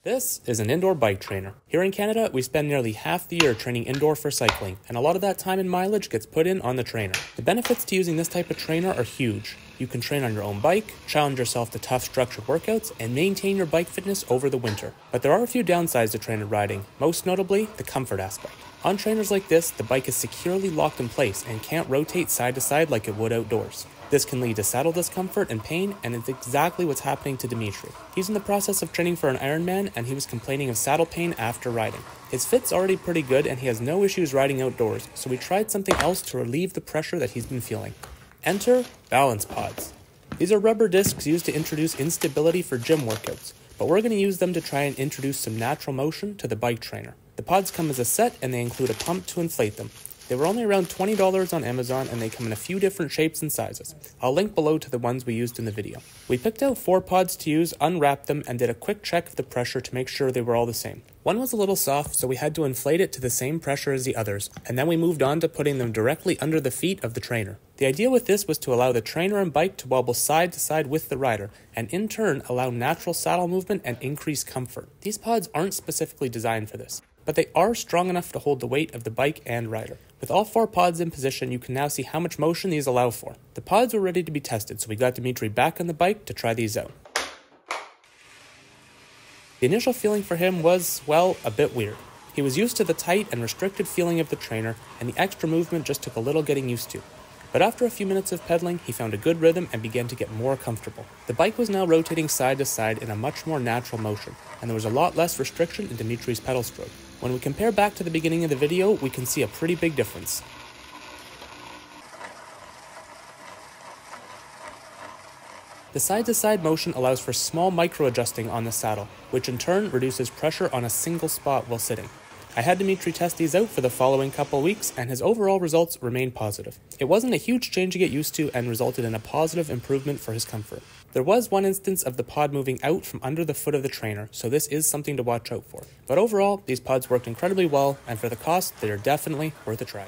This is an indoor bike trainer. Here in Canada, we spend nearly half the year training indoor for cycling, and a lot of that time and mileage gets put in on the trainer. The benefits to using this type of trainer are huge. You can train on your own bike, challenge yourself to tough structured workouts, and maintain your bike fitness over the winter. But there are a few downsides to trainer riding, most notably the comfort aspect. On trainers like this, the bike is securely locked in place and can't rotate side to side like it would outdoors. This can lead to saddle discomfort and pain, and it's exactly what's happening to Dimitri. He's in the process of training for an Ironman, and he was complaining of saddle pain after riding. His fit's already pretty good, and he has no issues riding outdoors, so we tried something else to relieve the pressure that he's been feeling. Enter balance pods. These are rubber discs used to introduce instability for gym workouts, but we're going to use them to try and introduce some natural motion to the bike trainer. The pods come as a set, and they include a pump to inflate them. They were only around $20 on Amazon, and they come in a few different shapes and sizes. I'll link below to the ones we used in the video. We picked out 4 pods to use, unwrapped them, and did a quick check of the pressure to make sure they were all the same. One was a little soft, so we had to inflate it to the same pressure as the others, and then we moved on to putting them directly under the feet of the trainer. The idea with this was to allow the trainer and bike to wobble side to side with the rider, and in turn allow natural saddle movement and increase comfort. These pods aren't specifically designed for this, but they are strong enough to hold the weight of the bike and rider. With all 4 pods in position, you can now see how much motion these allow for. The pods were ready to be tested, so we got Dimitri back on the bike to try these out. The initial feeling for him was, well, a bit weird. He was used to the tight and restricted feeling of the trainer, and the extra movement just took a little getting used to. But after a few minutes of pedaling, he found a good rhythm and began to get more comfortable. The bike was now rotating side to side in a much more natural motion, and there was a lot less restriction in Dimitri's pedal stroke. When we compare back to the beginning of the video, we can see a pretty big difference. The side-to-side motion allows for small micro-adjusting on the saddle, which in turn reduces pressure on a single spot while sitting. I had Dimitri test these out for the following couple weeks, and his overall results remained positive. It wasn't a huge change to get used to and resulted in a positive improvement for his comfort. There was one instance of the pod moving out from under the foot of the trainer, so this is something to watch out for. But overall, these pods worked incredibly well, and for the cost, they are definitely worth a try.